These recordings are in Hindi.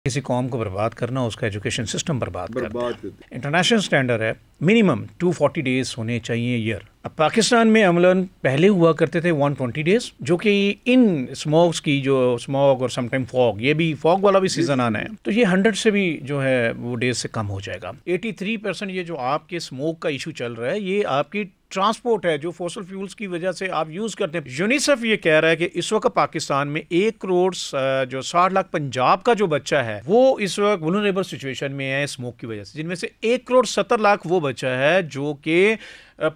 किसी कौम को बर्बाद करना, उसका एजुकेशन सिस्टम बर्बाद करना। इंटरनेशनल स्टैंडर्ड है मिनिमम 240 डेज होने चाहिए ईयर। अब पाकिस्तान में अमलन पहले हुआ करते थे 120 डेज, जो कि इन स्मॉग्स की जो स्मॉग और समटाइम फॉग, ये भी फॉग वाला भी सीजन आना है, तो ये 100 से भी जो है वो डेज से कम हो जाएगा। 83% ये जो आपके स्मोक का इशू चल रहा है, ये आपकी ट्रांसपोर्ट है जो फॉसल फ्यूल्स की वजह से आप यूज करते हैं। यूनिसेफ ये कह रहा है कि इस वक्त पाकिस्तान में 1 करोड़ जो 60 लाख पंजाब का जो बच्चा है वो इस वक्त वुलनरेबल सिचुएशन में है स्मोक की वजह से, जिनमें से 1 करोड़ 70 लाख वो बच्चा है जो कि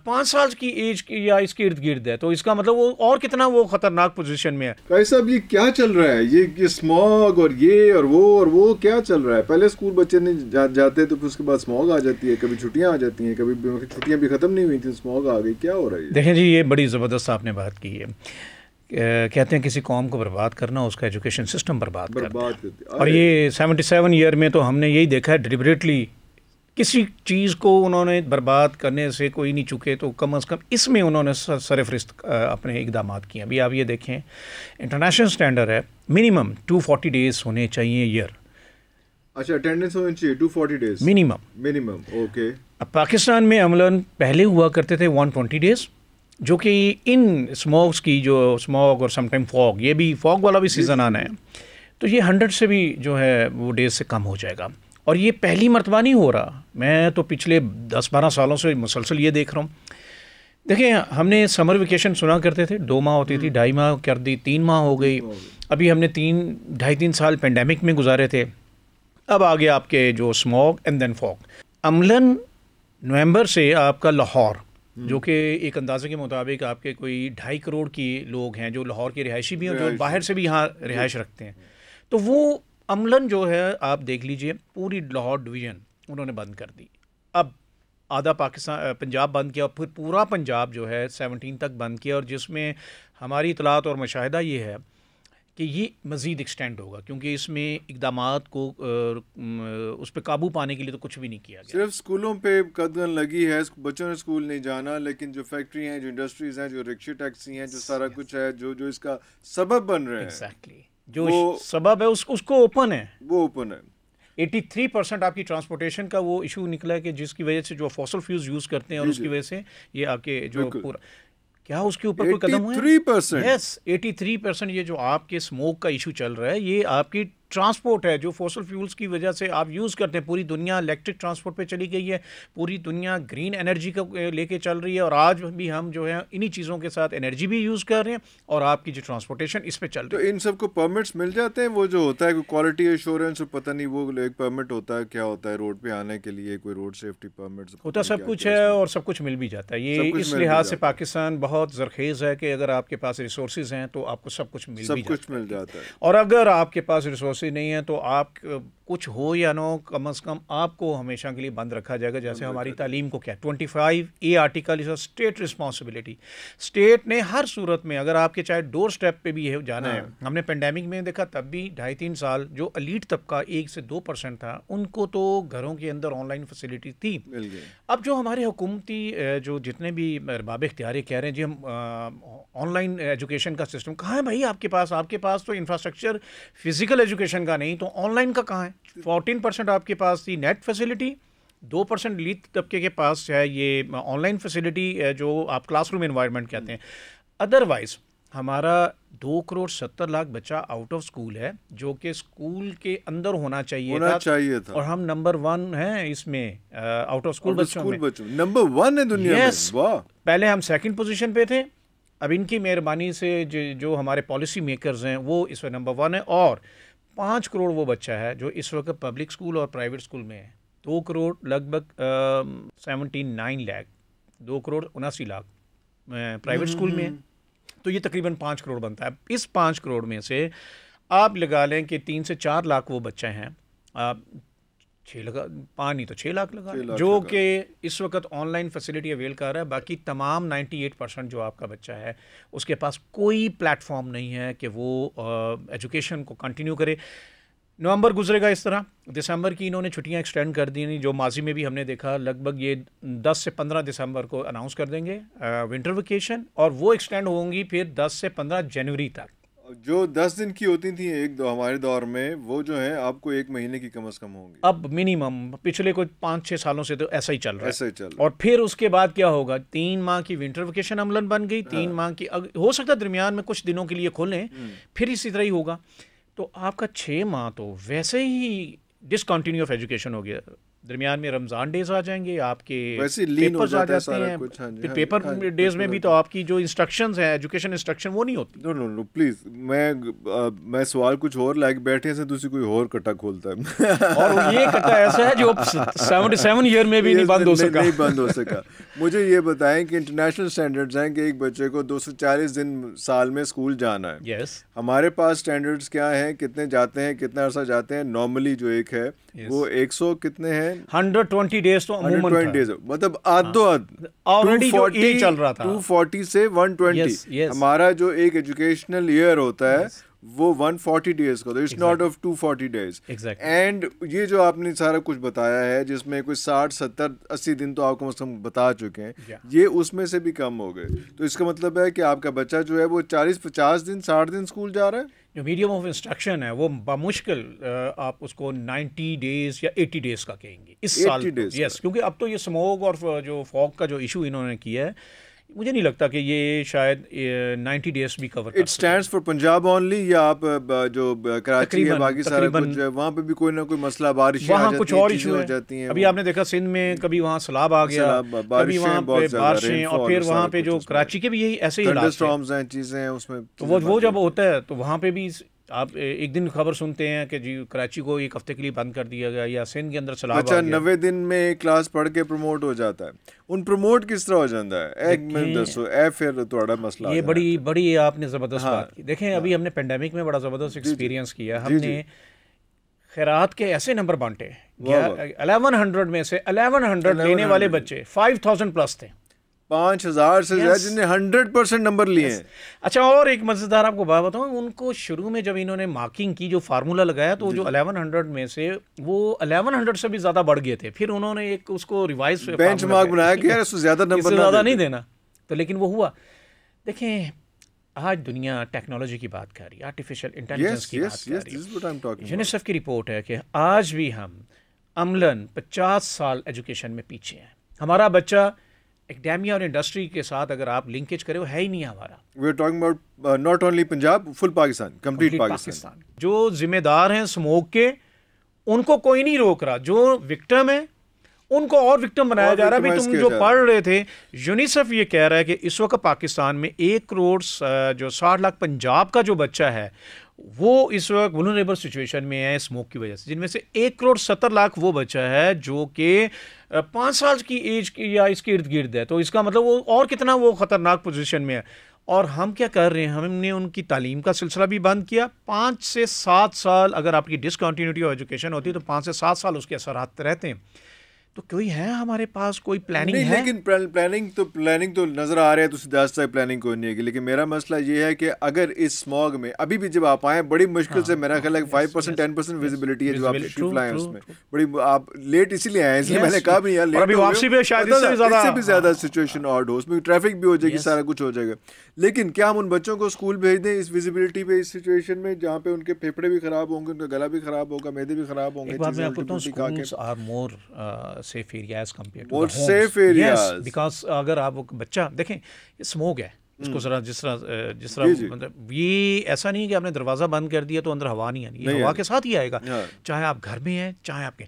5 साल की एज की या इसके इर्द गिर्द है। तो इसका मतलब वो और कितना वो खतरनाक पोजीशन में है। भाई साहब ये क्या चल रहा है, ये स्मॉग और ये और वो क्या चल रहा है? पहले स्कूल बच्चे नहीं जाते तो फिर उसके बाद स्मॉग आ जाती है, कभी छुट्टियां आ जाती हैं, कभी छुट्टियां भी खत्म नहीं हुई थी, स्मॉग आ गई। क्या हो रहा है? देखें जी, ये बड़ी ज़बरदस्त आपने बात की है। कहते हैं किसी कौम को बर्बाद करना, उसका एजुकेशन सिस्टम बर्बाद करना। और ये 77 ईयर में तो हमने यही देखा है, डिलिबरेटली किसी चीज़ को उन्होंने बर्बाद करने से कोई नहीं चुके, तो कम अज़ कम इसमें उन्होंने सरफरिस्त अपने इकदाम किए। अभी आप ये देखें, इंटरनेशनल स्टैंडर्ड है मिनिमम 240 डेज होने चाहिए ईयर। अच्छा, अटेंडेंस होनी चाहिए 240 डेज मिनिमम। ओके। अब पाकिस्तान में अमलन पहले हुआ करते थे 120 डेज, जो कि इन स्मॉग्स की जो स्मॉग और समटाइम फॉग, ये भी फॉग वाला भी सीज़न आना है, तो ये 100 से भी जो है वो डेज से कम हो जाएगा। और ये पहली मरतबा नहीं हो रहा, मैं तो पिछले 10-12 सालों से मुसलसल ये देख रहा हूँ। देखिए, हमने समर वेकेशन सुना करते थे, 2 माह होती थी, 2.5 माह कर दी, 3 माह हो गई। अभी हमने 2.5-3 साल पेंडेमिक में गुजारे थे। अब आ गया आपके जो स्मॉग एंड देन फॉग। अमलन नवंबर से आपका लाहौर, जो कि एक अंदाजे के मुताबिक आपके कोई 2.5 करोड़ की लोग हैं जो लाहौर के रिहायशी भी हैं, जो बाहर से भी यहाँ रिहाइश रखते हैं, तो वो अमलन जो है आप देख लीजिए पूरी लाहौर डिवीज़न उन्होंने बंद कर दी। अब आधा पाकिस्तान पंजाब बंद किया, फिर पूरा पंजाब जो है 17 तक बंद किया, और जिसमें हमारी इतलात और मुशाहिदा ये है कि ये मज़ीद एक्सटेंड होगा, क्योंकि इसमें इक़दामात को उस पर काबू पाने के लिए तो कुछ भी नहीं किया गया। सिर्फ स्कूलों पे कदम लगी है, बच्चों ने स्कूल नहीं जाना, लेकिन जो फैक्ट्री हैं, जो इंडस्ट्रीज हैं, जो रिक्शा टैक्सी हैं, जो सारा कुछ है, जो इसका सबब बन रहे हैं, एग्जैक्टली जो सबब है उसको ओपन है, वो ओपन है। 83% आपकी ट्रांसपोर्टेशन का वो इशू निकला है कि जिसकी वजह से जो फॉसल फ्यूल्स यूज़ करते हैं, और उसकी वजह से ये आपके जो पूरा क्या उसके ऊपर कोई कदम हुआ है? 83%। यस, 83% ये जो आपके स्मोक का इशू चल रहा है, ये आपकी ट्रांसपोर्ट है जो फॉसल फ्यूल्स की वजह से आप यूज़ करते हैं। पूरी दुनिया इलेक्ट्रिक ट्रांसपोर्ट पे चली गई है, पूरी दुनिया ग्रीन एनर्जी को लेके चल रही है, और आज भी हम जो है इन्हीं चीज़ों के साथ एनर्जी भी यूज़ कर रहे हैं, और आपकी जो ट्रांसपोर्टेशन इस पे चल रही है। तो इन सबको परमिट्स मिल जाते हैं? वो जो होता है कोई क्वालिटी एश्योरेंस, पता नहीं वो एक परमिट होता है, क्या होता है रोड पे आने के लिए, कोई रोड सेफ्टी परमिट होता सब कुछ है, और सब कुछ मिल भी जाता है। ये इस लिहाज से पाकिस्तान बहुत ज़रखेज़ है कि अगर आपके पास रिसोर्सेज हैं तो आपको सब कुछ मिल जाता है, और अगर आपके पास रिसोर्सेज नहीं है तो आप कुछ हो या ना हो, कम अज़ कम आपको हमेशा के लिए बंद रखा जाएगा। जैसे हमारी तालीम को क्या 25A article is a state responsibility. State ने हर सूरत में, अगर आपके चाहे डोर स्टेप पे भी है जाना है, हमने पेंडेमिक में देखा तब भी 2.5-3 साल जो एलीट तबका 1 से 2% था, उनको तो घरों के अंदर ऑनलाइन फैसिलिटी थी। अब जो हमारे हुकूमती जो जितने भी अरबाब इख्तियार कह रहे हैं जी हम ऑनलाइन एजुकेशन का सिस्टम कहाँ है भाई आपके पास तो इंफ्रास्ट्रक्चर फिजिकल एजुकेशन का नहीं तो ऑनलाइन का कहाँ है? 14% आपके पास थी नेट फैसिलिटी, 2% लीड तबके के पास है ये ऑनलाइन फैसिलिटी जो आप क्लासरूम एनवायरनमेंट कहते हैं। अदरवाइज हमारा 2 करोड़ 70 लाख बच्चा आउट ऑफ स्कूल है, जो कि स्कूल के अंदर होना चाहिए था, और हम नंबर 1 हैं इसमें आउट ऑफ स्कूल बच्चों में। नंबर 1 है दुनिया में। वाह। पहले हम 2nd पोजीशन पे थे, अब इनकी मेहरबानी से जो हमारे पॉलिसी मेकर्स हैं वो इस वक्त नंबर 1 है, और 5 करोड़ वो बच्चा है जो इस वक्त पब्लिक स्कूल और प्राइवेट स्कूल में है। 2 करोड़ लगभग 79 लाख, 2 करोड़ 79 लाख प्राइवेट स्कूल में है, तो ये तकरीबन 5 करोड़ बनता है। इस 5 करोड़ में से आप लगा लें कि 3 से 4 लाख वो बच्चे हैं, आप 5 नहीं तो 6 लाख लगा, जो कि इस वक्त ऑनलाइन फैसिलिटी अवेल कर रहा है। बाकी तमाम 98% जो आपका बच्चा है उसके पास कोई प्लेटफॉर्म नहीं है कि वो एजुकेशन को कंटिन्यू करे। नवंबर गुजरेगा इस तरह, दिसंबर की इन्होंने छुट्टियां एक्सटेंड कर दी, जो माजी में भी हमने देखा, लगभग ये 10 से 15 दिसंबर को अनाउंस कर देंगे विंटर वेकेशन, और वो एक्सटेंड होंगी फिर 10 से 15 जनवरी तक। जो 10 दिन की होती थी एक दो हमारे दौर में, वो जो है आपको 1 महीने की कम से कम होंगी अब मिनिमम। पिछले कोई 5-6 सालों से तो ऐसा ही चल रहा है, ऐसा ही चल रहा है। और फिर उसके बाद क्या होगा, 3 माह की विंटर वेकेशन अमलन बन गई, 3 माह की हो सकता है दरमियान में कुछ दिनों के लिए खोलें, फिर इसी तरह ही होगा। तो आपका 6 माह तो वैसे ही डिसकंटिन्यू ऑफ एजुकेशन हो गया। दरमियान में रमज़ान डेज आ जाएंगे, आपके पेपर्स आ जाते हैं, फिर पेपर डेज में भी तो आपकी जो इंस्ट्रक्शंस हैं, एजुकेशन इंस्ट्रक्शन, वो नहीं होती। नो प्लीज, मैं सवाल कुछ और लाइक बैठे से दूसरी कोई और कट्टा खोलता है और ये कट्टा ऐसा है जो 77 ईयर में भी नहीं बंद हो सका। मुझे ये बताएं कि इंटरनेशनल स्टैंडर्ड्स हैं कि एक बच्चे को 240 दिन साल में स्कूल जाना है। यस। हमारे पास स्टैंडर्ड्स क्या हैं, कितने जाते हैं, कितना अर्सा जाते हैं? नॉर्मली जो एक है वो 100 कितने हैं, 120 डेज तो अमूमन 120 डेज, मतलब आधो ऑलरेडी जो ये चल रहा था 240 से 120। हमारा जो एक एजुकेशनल ईयर होता है वो 140 डेज का, तो it's not of 240 days. And ये जो आपने सारा कुछ बताया है जिसमें कोई 60 70 80 दिन तो आपको हम बता चुके हैं, ये उसमें से भी कम हो गए। तो इसका मतलब है कि आपका बच्चा जो है वो 40-50 दिन 60 दिन स्कूल जा रहा है। जो मीडियम ऑफ इंस्ट्रक्शन है वो बामुश्किल आप उसको 90 डेज या 80 डेज का कहेंगे इस साल। यस, क्योंकि अब तो ये स्मोक और जो फॉग का जो इशू इन्होंने किया है, मुझे नहीं लगता कि ये शायद 90 डेज भी cover. It stands for Punjab only, या आप जो कराची है बाकी सारा कुछ वहाँ पे भी कोई ना कोई मसला, बारिश वहाँ कुछ और इशू हो जाती हैं। अभी आपने देखा सिंध में कभी वहाँ सैलाब आ गया, कभी वहाँ पे बारिशें, और फिर वहाँ पे जो कराची के भी यही ऐसे ही थंडरस्टॉर्म्स हैं, चीजें हैं उसमें। तो वो जब होता है तो वहाँ पे भी आप एक दिन खबर सुनते हैं कि जी कराची को 1 हफ्ते के लिए बंद कर दिया गया, या सिंध के अंदर सैलाब आ गया। 90 दिन में एक क्लास पढ़ के प्रमोट हो जाता है। उन प्रमोट किस तरह हो जाता है, एक मिनट दसो ए फिर थोड़ा मसला। ये बड़ी आपने ज़बरदस्त बात की। देखें अभी हमने पेंडेमिक में बड़ा ज़बरदस्त एक्सपीरियंस किया। हमने खैरात के ऐसे नंबर बांटे, 1100 में से 1100 लेने वाले बच्चे 5000 प्लस थे, 5000 से ज्यादा जिन्हें 100% नंबर लिए हैं। अच्छा, और एक मजेदार आपको बात बताऊं, उनको शुरू में जब इन्होंने मार्किंग की, जो फार्मूला लगाया, तो जो 1100 में से वो 1100 से भी ज्यादा बढ़ गए थे। फिर उन्होंने एक उसको रिवाइज बेंचमार्क बनाया कि यार इससे ज्यादा नंबर नहीं देना, तो लेकिन वो हुआ। देखें आज दुनिया टेक्नोलॉजी की बात कर रही है, आर्टिफिशियल इंटेलिजेंस की बात कर रही है। यूनिसेफ की रिपोर्ट है कि आज भी हम अमलन 50 साल एजुकेशन में पीछे हैं। हमारा बच्चा एकेडेमिया और इंडस्ट्री के साथ अगर आप लिंकेज करें, वो है ही नहीं हमारा। We are talking about not only Punjab, full Pakistan, complete Pakistan. जो जिम्मेदार हैं स्मोक के, उनको कोई नहीं रोक रहा। जो विक्टिम है उनको और विक्टिम बनाया जा रहा है। भाई तुम जो पढ़ रहे थे, यूनिसेफ ये कह रहा है कि इस वक्त पाकिस्तान में 1 करोड़ जो 60 लाख पंजाब का जो बच्चा है वो इस वक्त वल्नरेबल सिचुएशन में है स्मोक की वजह से, जिनमें से 1 करोड़ 70 लाख वो बच्चा है जो कि 5 साल की एज की या इसके इर्द गिर्द है। तो इसका मतलब वो और कितना वो खतरनाक पोजीशन में है। और हम क्या कर रहे हैं, हमने उनकी तालीम का सिलसिला भी बंद किया। 5 से 7 साल अगर आपकी डिसकंटिन्यूटी ऑफ एजुकेशन होती है तो 5 से 7 साल उसके असरात रहते हैं। तो कोई है हमारे पास कोई प्लानिंग है? लेकिन प्लानिंग तो नजर आ रहा है, तो सीधा प्लानिंग कोई नहीं है। लेकिन मेरा मसला ये है कि अगर इस स्मॉग में अभी भी जब आप आए, बड़ी मुश्किल से मेरा ख्याल है 5% 10% विजिबिलिटी है जो आप शिप लाए उसमें, बड़ी आप लेट इसीलिए आए, इसलिए मैंने कहा भी यार अभी वापसी पे शायद इससे भी ज्यादा सिचुएशन ऑड हो, उसमें ट्रैफिक भी हो जाएगी, सारा कुछ हो जाएगा। लेकिन क्या हम उन बच्चों को स्कूल भेज दें इस विजिबिलिटी पे, इस सिचुएशन में जहाँ पे उनके फेफड़े भी खराब होंगे, उनका गला भी खराब होगा, मैदे भी खराब होंगे। सेफ एरियाज और सेफ एरियाज, बिकॉज अगर आप बच्चा देखें, स्मोक है, इसको जरा जिस तरह मतलब ये ऐसा नहीं है कि आपने दरवाजा बंद कर दिया तो अंदर हवा नहीं आनी, हवा के साथ ही आएगा। चाहे आप घर में हैं, चाहे आपके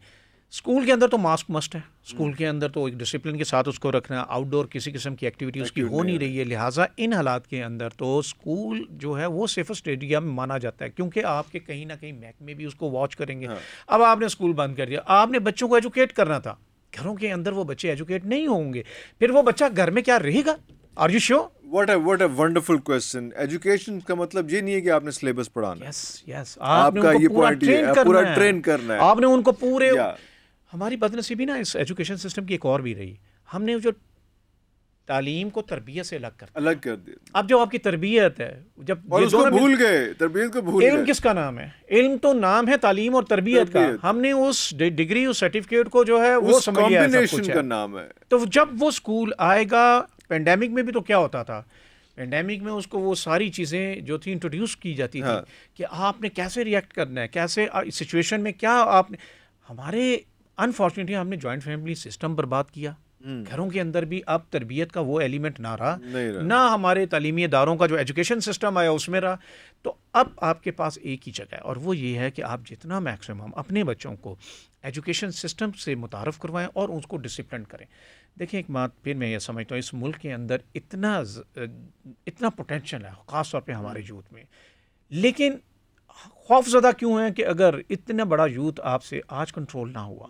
स्कूल के अंदर तो मास्क मस्ट है, स्कूल के अंदर तो एक डिसिप्लिन के साथ उसको रखना। आउटडोर किसी किस्म की एक्टिविटी उसकी हो नहीं रही है, लिहाजा इन हालात के अंदर तो स्कूल जो है वो सेफेस्ट एरिया में माना जाता है, क्योंकि आपके कहीं ना कहीं महकमे भी उसको वॉच करेंगे। अब आपने स्कूल बंद कर दिया, आपने बच्चों को एजुकेट करना था, घरों के अंदर वो बच्चे एजुकेट नहीं होंगे, फिर वो बच्चा घर में क्या रहेगा? Are you sure? What a wonderful question. Education का मतलब ये नहीं है कि आपने सिलेबस पढ़ाना है। Yes. आपका ये पॉइंट पूरा ट्रेन करना है। आपने उनको पूरे हमारी बदनसीबी ना इस एजुकेशन सिस्टम की एक और भी रही, हमने जो तालीम को तरबियत से अलग कर दिया। अब जो आपकी तरबियत है, जब और उसको भूल गए, तरबियत को भूल गए। इल्म किसका नाम है? इल्म तो नाम है तालीम और तरबियत का। हमने उस डिग्री, उस सर्टिफिकेट को जो है वो समझ लिया है, सब कुछ का नाम है। तो जब वो स्कूल आएगा, पेंडेमिक में भी तो क्या होता था, पेंडेमिक में उसको वो सारी चीज़ें जो थी इंट्रोड्यूस की जाती थी कि आपने कैसे रिएक्ट करना है, कैसे सिचुएशन में क्या आपने, हमारे अनफॉर्चुनेटली हमने जॉइंट फैमिली सिस्टम बर्बाद किया। घरों के अंदर भी अब तरबियत का वो एलिमेंट ना रहा, ना हमारे तालीमी इदारों का जो एजुकेशन सिस्टम आया उसमें रहा। तो अब आपके पास एक ही जगह है और वो ये है कि आप जितना मैक्सिमम अपने बच्चों को एजुकेशन सिस्टम से मुतारफ़ करवाएं और उसको डिसिप्लिन करें। देखिए एक बात फिर मैं ये समझता हूँ, इस मुल्क के अंदर इतना पोटेंशियल है ख़ास तौर पे हमारे यूथ में, लेकिन खौफज़दा क्यों है कि अगर इतना बड़ा यूथ आपसे आज कंट्रोल ना हुआ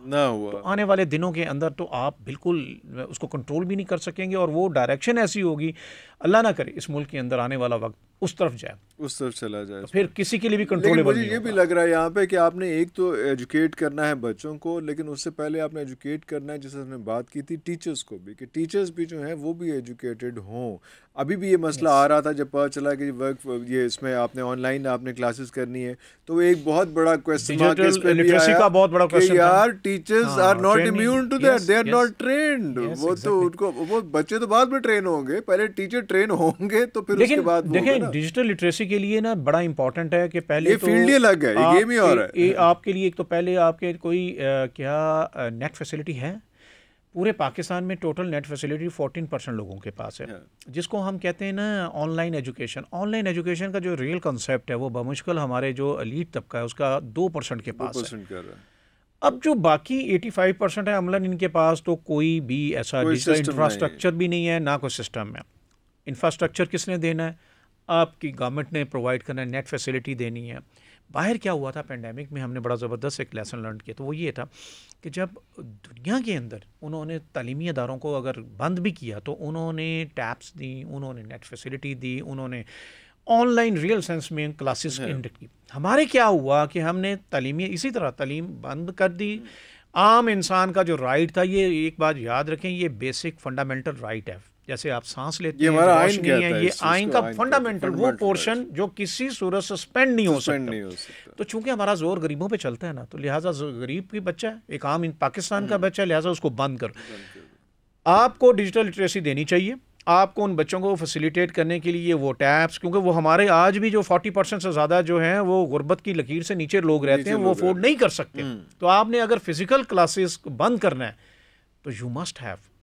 तो आने वाले दिनों के अंदर तो आप बिल्कुल उसको कंट्रोल भी नहीं कर सकेंगे और वो डायरेक्शन ऐसी होगी, अल्लाह ना करे इस मुल्क के अंदर आने वाला वक्त उस तरफ जाए, उस तरफ चला जाए, तो फिर किसी के लिए भी कंट्रोलेबल नहीं। मुझे ये भी लग रहा है यहाँ पे कि आपने एक तो एजुकेट करना है बच्चों को, लेकिन उससे पहले आपने एजुकेट करना है, जैसे हमने बात की थी, टीचर्स को भी, कि टीचर्स भी जो हैं वो भी एजुकेटेड हों। अभी भी ये मसला आ रहा था जब पता चला कि ये इसमें आपने ऑनलाइन आपने क्लासेस करनी है, तो एक बहुत बड़ा क्वेश्चन मार्क इस पे भी आया का बहुत बड़ा क्वेश्चन कि यार teachers are not immune to that, they are not trained. वो तो उनको, वो बच्चे तो बाद में ट्रेन होंगे, पहले टीचर ट्रेन होंगे तो फिर उसके बाद देखें डिजिटल लिटरेसी के लिए ना बड़ा इंपॉर्टेंट है कि पहले ये फील्ड ही लग गया, ये गेम ही और है आपके लिए। एक तो पहले आपके कोई क्या नेट फैसिलिटी है? पूरे पाकिस्तान में टोटल नेट फैसिलिटी 14% लोगों के पास है, जिसको हम कहते हैं ना ऑनलाइन एजुकेशन। ऑनलाइन एजुकेशन का जो रियल कॉन्सेप्ट है वो बमुश्किल हमारे जो एलीट तबका है उसका 2% के पास है। अब जो बाकी 85% है अमलन, इनके पास तो कोई भी ऐसा डिजिटल इंफ्रास्ट्रक्चर भी नहीं है, ना कोई सिस्टम है। इंफ्रास्ट्रक्चर किसने देना है? आपकी गवर्नमेंट ने प्रोवाइड करना है, नेट फैसिलिटी देनी है। बाहर क्या हुआ था पेंडेमिक में, हमने बड़ा ज़बरदस्त एक लेसन लर्न किया, तो वो ये था कि जब दुनिया के अंदर उन्होंने तालीमी अदारों को अगर बंद भी किया तो उन्होंने टैब्स दी, उन्होंने नेट फैसिलिटी दी, उन्होंने ऑनलाइन रियल सेंस में क्लासेस कंडक्ट की। हमारे क्या हुआ कि हमने तालीमी इसी तरह तालीम बंद कर दी। आम इंसान का जो राइट था, ये एक बात याद रखें, ये बेसिक फंडामेंटल राइट है। जैसे आप सांस लेते हैं, रोशनी है, ये आइन का फंडामेंटल वो पोर्शन जो किसी सूरत सस्पेंड नहीं हो सकता। तो चूंकि हमारा जोर गरीबों पे चलता है ना, तो लिहाजा गरीब की बच्चा है, एक आम पाकिस्तान का बच्चा है, लिहाजा उसको बंद करो। आपको डिजिटल लिटरेसी देनी चाहिए, आपको उन बच्चों को फैसिलिटेट करने के लिए वो टैब्स, क्योंकि वो हमारे आज भी जो 40% से ज़्यादा जो हैं वो गुर्बत की लकीर से नीचे लोग रहते हैं, वो अफोर्ड नहीं कर सकते। तो आपने अगर फिजिकल क्लासेस बंद करना है तो यू मस्ट हैव